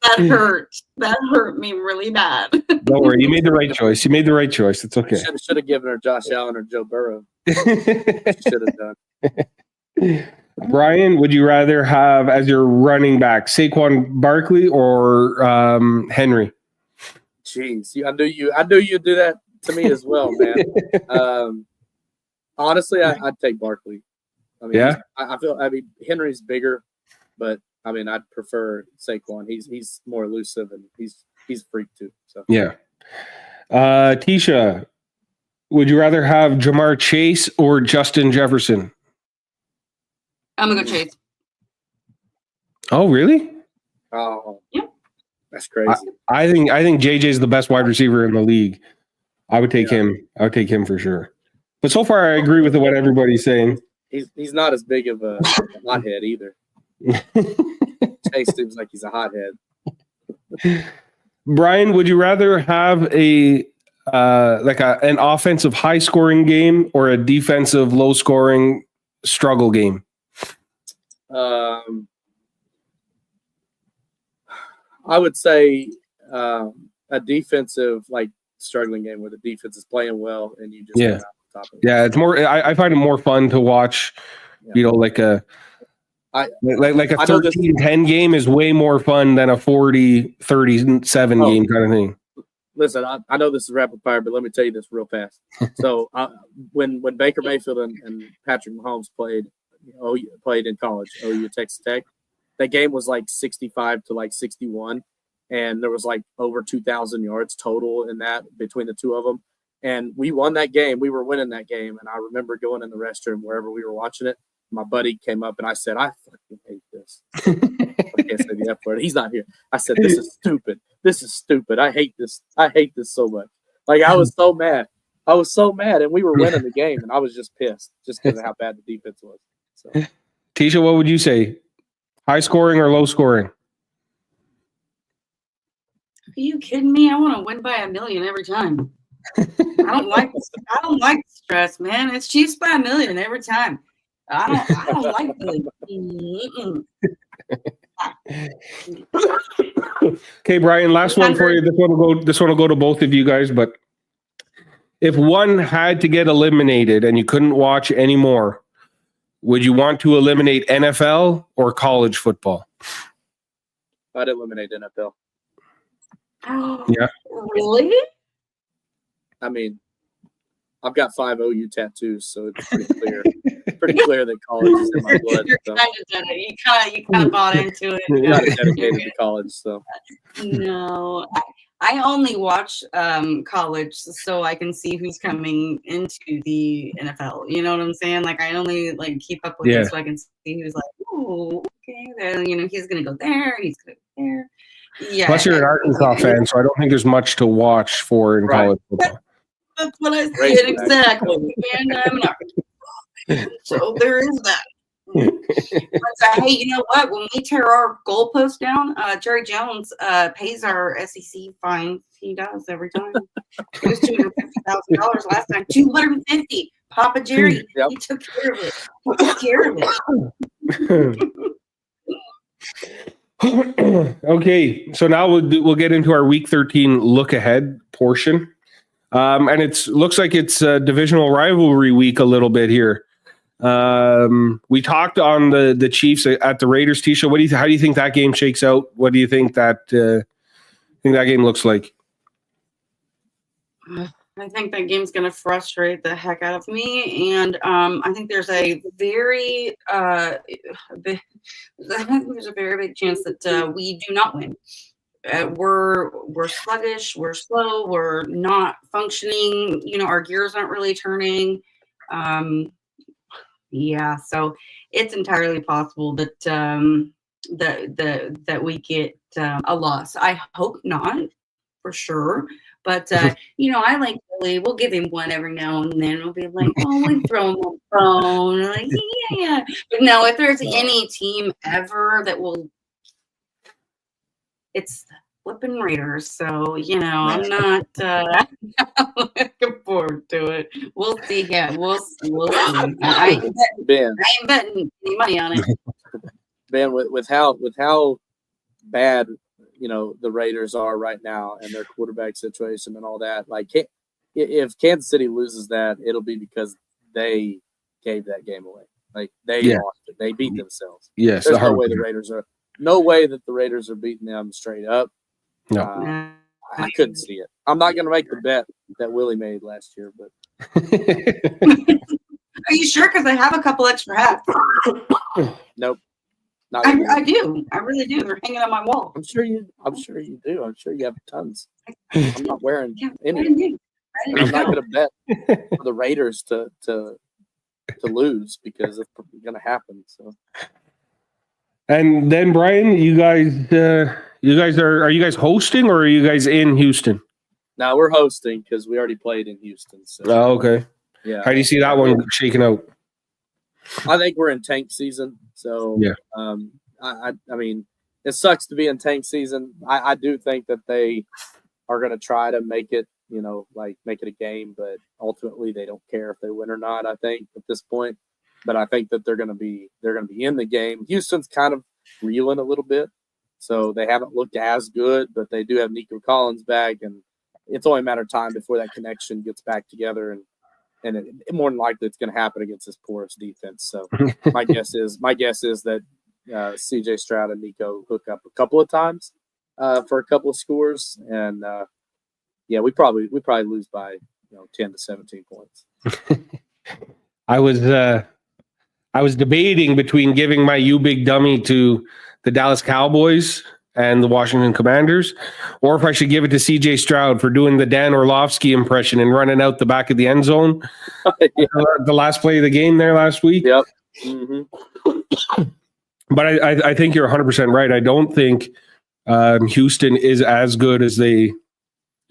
That hurt. That hurt me really bad. Don't worry, you made the right choice. It's okay. should have given her Josh Allen or Joe Burrow. Should have done. Brian, would you rather have as your running back Saquon Barkley or Henry? Jeez, I knew you'd do that to me as well, man. Honestly, I'd take Barkley. I mean, Yeah? I mean, Henry's bigger, but I mean, I'd prefer Saquon. He's more elusive and he's a freak too. So Yeah. Tisha, would you rather have Jamar Chase or Justin Jefferson? I'm gonna go Chase. Oh, really? Oh, Yeah. That's crazy. I think JJ's the best wide receiver in the league. I would take him. I would take him for sure. But so far, I agree with what everybody's saying. He's not as big of a hothead either. Chase seems like he's a hothead. Brian, would you rather have an offensive high scoring game or a defensive low scoring struggle game? I would say a defensive struggling game where the defense is playing well and you just Yeah. come out on top of it. Yeah, it's more. I find it more fun to watch. Yeah. You know, like a I 13-10 game is way more fun than a 40-37 game kind of thing. Listen, I know this is rapid fire, but let me tell you this real fast. So when Baker Mayfield and Patrick Mahomes played in college, OU Texas Tech, that game was 65 to 61, and there was over 2,000 yards total in that between the two of them. And we won that game. We were winning that game, and I remember going in the restroom wherever we were watching it. My buddy came up and I said, "I fucking hate this." I can't say the F word. He's not here. I said, "This is stupid. This is stupid. I hate this. I hate this so much." I was so mad. And we were winning the game, and I was just pissed just because of how bad the defense was. So, Tisha, what would you say? High scoring or low scoring? Are you kidding me? I want to win by 1,000,000 every time. I don't like stress, man. It's Chiefs by 1,000,000 every time. I don't like the. Okay, Brian, last one for you. This one will go to both of you guys. But if one had to get eliminated and you couldn't watch anymore, would you want to eliminate NFL or college football? I'd eliminate NFL. Yeah. Really? I mean, I've got 5 OU tattoos, so it's pretty clear. Pretty clear that college is in my blood. You're So. kind of done it. You kind of bought into it. I'm not dedicated to college, so No, I only watch college so I can see who's coming into the NFL. You know what I'm saying? I only keep up with it so I can see who's oh, okay, then he's gonna go there, he's gonna go there. Yeah. Plus, you're an Arkansas fan, so I don't think there's much to watch for in college football. That's what I said exactly. And I'm an Arkansas fan, so there is that. But, hey, you know what? When we tear our goalpost down, Jerry Jones pays our SEC fines. He does every time. It was $250,000 last time. $250. Papa Jerry, Yep. He took care of it. Okay, so now we'll get into our Week 13 look ahead portion, and looks like it's a divisional rivalry week a little bit here. We talked on the Chiefs at the Raiders T-show. How do you think that game shakes out? What do you think that game looks like? I think that game's going to frustrate the heck out of me, and I think there's a very big chance that we do not win. We're sluggish, we're slow, we're not functioning. Our gears aren't really turning. Yeah, so it's entirely possible that that we get a loss. I hope not, for sure. But I like Billy. We'll give him one every now and then. We'll be like, oh, we throw him a bone. Like, yeah. But no, if there's any team ever that will, it's the flipping Raiders. So I'm not looking forward to it. We'll see. Yeah, we'll see. I ain't betting any money on it. Ben, with how bad the Raiders are right now and their quarterback situation and all that. Like, if Kansas City loses that, it'll be because they gave that game away. Like, they lost it. They beat themselves. Yes, there's no way that the Raiders are beating them straight up. No, I couldn't see it. I'm not going to make the bet that Willie made last year, but. Are you sure? Because I have a couple extra hats. Nope. I do. I really do. They're hanging on my wall. I'm sure you do. I'm sure you have tons. I'm not wearing any. I'm not going to bet for the Raiders to lose because it's going to happen. So. And then Brian, you guys are you guys hosting or are you guys in Houston? No, we're hosting because we already played in Houston. So. Oh, okay. Yeah. How do you see that one shaking out? I think we're in tank season, so yeah. I mean, it sucks to be in tank season. I do think that they are going to try to make it, make it a game, but ultimately they don't care if they win or not. I think at this point, but I think that they're going to be in the game. Houston's kind of reeling a little bit, so they haven't looked as good, but they do have Nico Collins back, and it's only a matter of time before that connection gets back together and more than likely it's going to happen against this porous defense. So my guess is that CJ Stroud and Nico hook up a couple of times for a couple of scores, and we probably lose by 10 to 17 points. I was debating between giving my "you big dummy" to the Dallas Cowboys and the Washington Commanders, or if I should give it to CJ Stroud for doing the Dan Orlovsky impression and running out the back of the end zone. The last play of the game there last week. Yep. Mm-hmm. But I think you're 100% right. I don't think Houston is as good as they,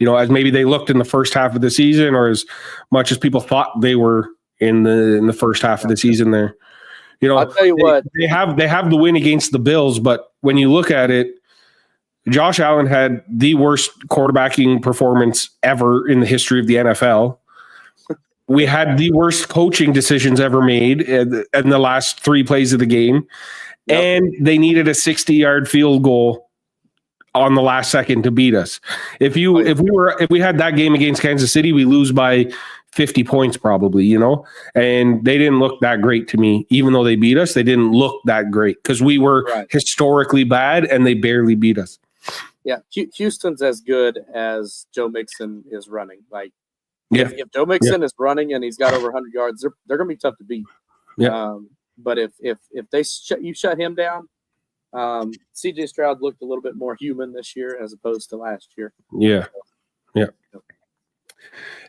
as maybe they looked in the first half of the season, or as much as people thought they were in the first half of the season there. I'll tell you what. They have the win against the Bills, but when you look at it, Josh Allen had the worst quarterbacking performance ever in the history of the NFL. We had the worst coaching decisions ever made in the last 3 plays of the game. Yep. And they needed a 60-yard field goal on the last second to beat us. If we had that game against Kansas City, we lose by 50 points probably, and they didn't look that great to me. Even though they beat us, they didn't look that great because we were historically bad and they barely beat us. Yeah, Houston's as good as Joe Mixon is running. Like, if Joe Mixon is running and he's got over 100 yards, they're going to be tough to beat. Yeah. But if they shut him down, CJ Stroud looked a little bit more human this year as opposed to last year. Yeah. Yeah.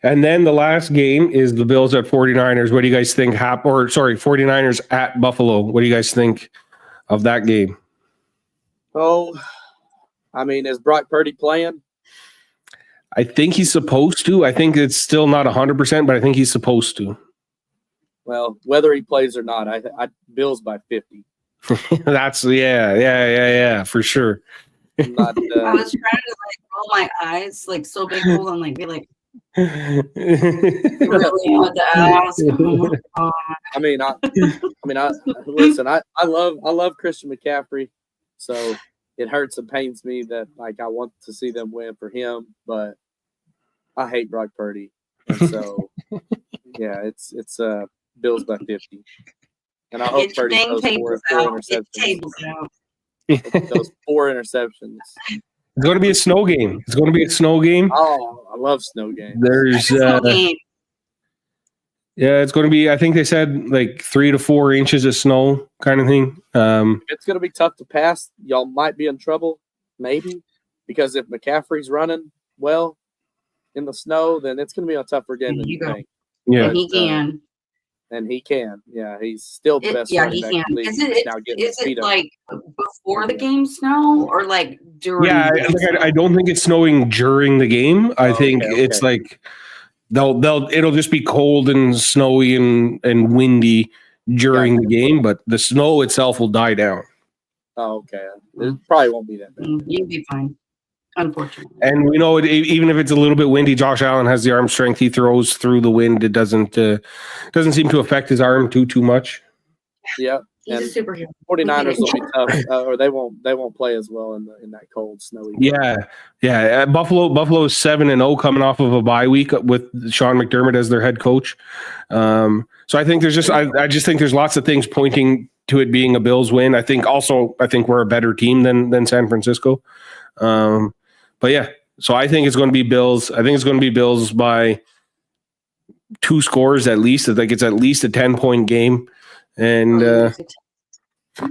And then the last game is the Bills at 49ers. What do you guys think 49ers at Buffalo. What do you guys think of that game? Oh, I mean, is Brock Purdy playing? I think he's supposed to. I think it's still not 100%, but I think he's supposed to. Well, whether he plays or not, I Bills by 50. That's for sure. I was trying to roll my eyes so big, hold on, be like. Really want to ask. I mean, listen. I love Christian McCaffrey, so it hurts and pains me that I want to see them win for him, but I hate Brock Purdy, and so it's Bills by 50. And I hope Get your Purdy dang throws tables four out. Get interceptions. your tables out. Those 4 interceptions. It's going to be a snow game. It's going to be a snow game. Oh, I love snow games. There's Snow game. yeah, it's going to be. I think they said like 3 to 4 inches of snow, kind of thing. It's going to be tough to pass. Y'all might be in trouble, maybe, because if McCaffrey's running well in the snow, then it's going to be a tougher game than you think. Yeah, And he can. And he can. Yeah, he's still the best Yeah, running he back can. in the league. Is He's now getting his it feet up. like before the game snow or like during? yeah. the game snow? I don't think it's snowing during the game. I think Okay. it's like it'll just be cold and snowy and windy during the game, but the snow itself will die down. Oh, okay. It probably won't be that bad. You'll be fine. Unfortunately. And we know even if it's a little bit windy, Josh Allen has the arm strength. He throws through the wind. It doesn't seem to affect his arm too much. Yeah. He's And a superhero. 49ers will be tough, or they won't play as well in that cold, snowy. Yeah. Buffalo is 7-0 coming off of a bye week with Sean McDermott as their head coach. So I think there's I just think there's lots of things pointing to it being a Bills win. I think we're a better team than San Francisco. But yeah, so I think it's going to be Bills. I think it's going to be Bills by 2 scores at least. I think it's at least a 10-point game. And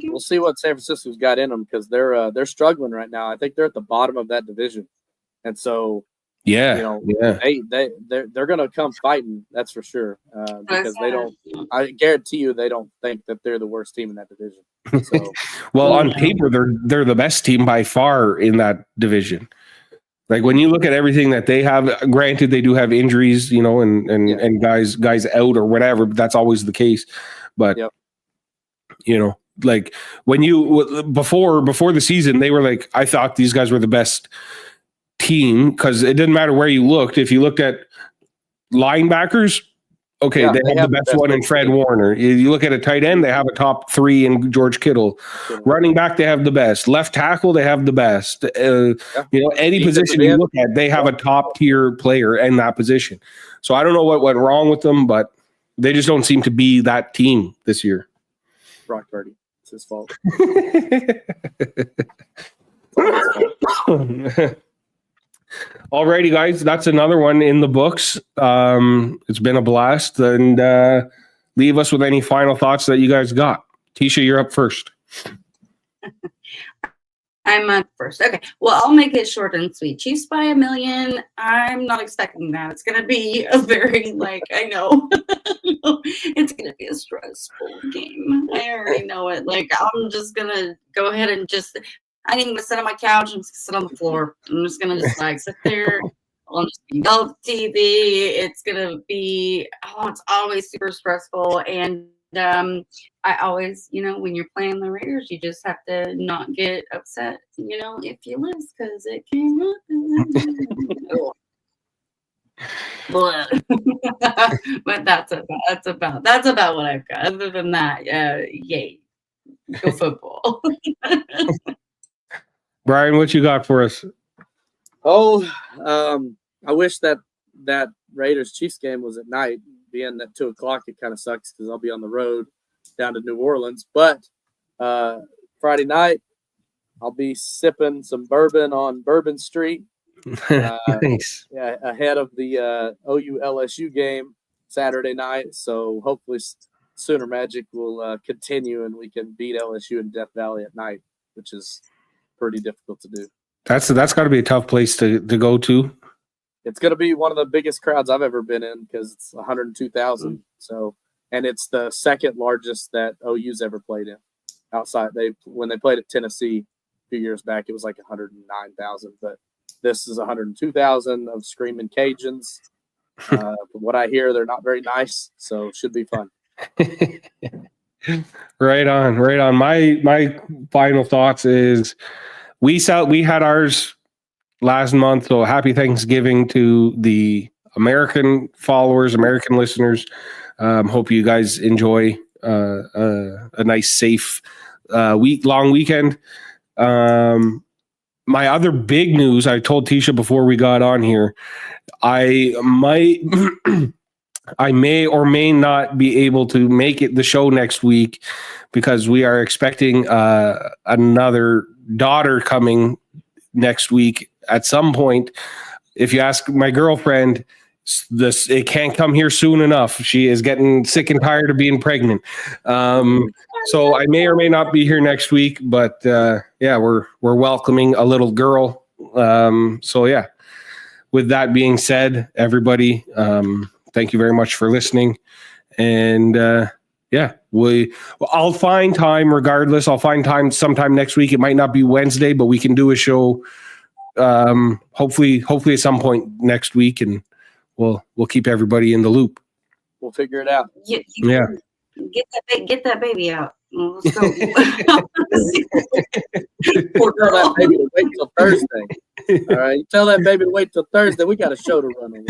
We'll see what San Francisco's got in them because they're struggling right now. I think they're at the bottom of that division, and so they're going to come fighting. That's for sure. Because they don't. I guarantee you, they don't think that they're the worst team in that division. So, well, on paper, they're the best team by far in that division. Like when you look at everything that they have, granted they do have injuries, and guys out or whatever, but that's always the case. But like when you before the season, they were like, I thought these guys were the best team because it didn't matter where you looked. If you looked at linebackers, they have the best one in Fred Warner. You look at a tight end, they have a top 3 in George Kittle. Running back, they have the best. Left tackle, they have the best. Any position you look at, they have a top tier player in that position. So I don't know what went wrong with them, but they just don't seem to be that team this year. Brock Purdy, it's his fault. Alrighty, guys, that's another one in the books. It's been a blast, and leave us with any final thoughts that you guys got. Tisha, you're up first. I'm up first. Okay. Well, I'll make it short and sweet. Chiefs by 1 million. I'm not expecting that. It's going to be a very, I know. It's going to be a stressful game. I already know it. I'm just going to go ahead and I ain't going to sit on my couch. I'm just going to sit on the floor. I'm just going to just sit there. I'll just be on TV. It's going to be, it's always super stressful. And I always, when you're playing the Raiders, you just have to not get upset, if you lose, because it can happen. But that's about what I've got. Other than that, yay, go football. Brian, what you got for us? I wish that Raiders Chiefs game was at night. Being at 2:00, it kind of sucks because I'll be on the road down to New Orleans. But Friday night, I'll be sipping some bourbon on Bourbon Street. Nice. Yeah, ahead of the OU LSU game Saturday night. So hopefully Sooner Magic will continue and we can beat LSU in Death Valley at night, which is pretty difficult to do. That's got to be a tough place to go to. It's going to be one of the biggest crowds I've ever been in because it's 102,000. So, and it's the second largest that OU's ever played in. Outside, when they played at Tennessee a few years back, it was 109,000. But this is 102,000 of screaming Cajuns. From what I hear, they're not very nice, so it should be fun. Right on. My final thoughts is we had ours last month, so happy Thanksgiving to the American followers, American listeners. Hope you guys enjoy a nice, safe long weekend. My other big news, I told Tisha before we got on here, I might I may or may not be able to make it the show next week because we are expecting another daughter coming next week at some point. If you ask my girlfriend, it can't come here soon enough. She is getting sick and tired of being pregnant. So I may or may not be here next week, but yeah, we're welcoming a little girl. So yeah, with that being said, everybody, thank you very much for listening. And yeah, I'll find time regardless. I'll find time sometime next week. It might not be Wednesday, but we can do a show hopefully at some point next week, and we'll keep everybody in the loop. We'll figure it out. Yeah. Get that baby out. Let's go. Poor girl, that baby to wait till Thursday. All right, you tell that baby to wait till Thursday. We got a show to run on.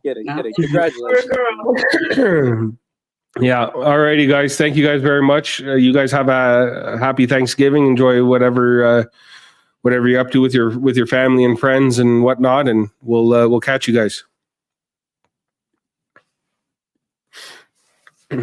Get it. Congratulations. Yeah. All righty, guys. Thank you guys very much. You guys have a happy Thanksgiving. Enjoy whatever you're up to with your family and friends and whatnot. And we'll catch you guys.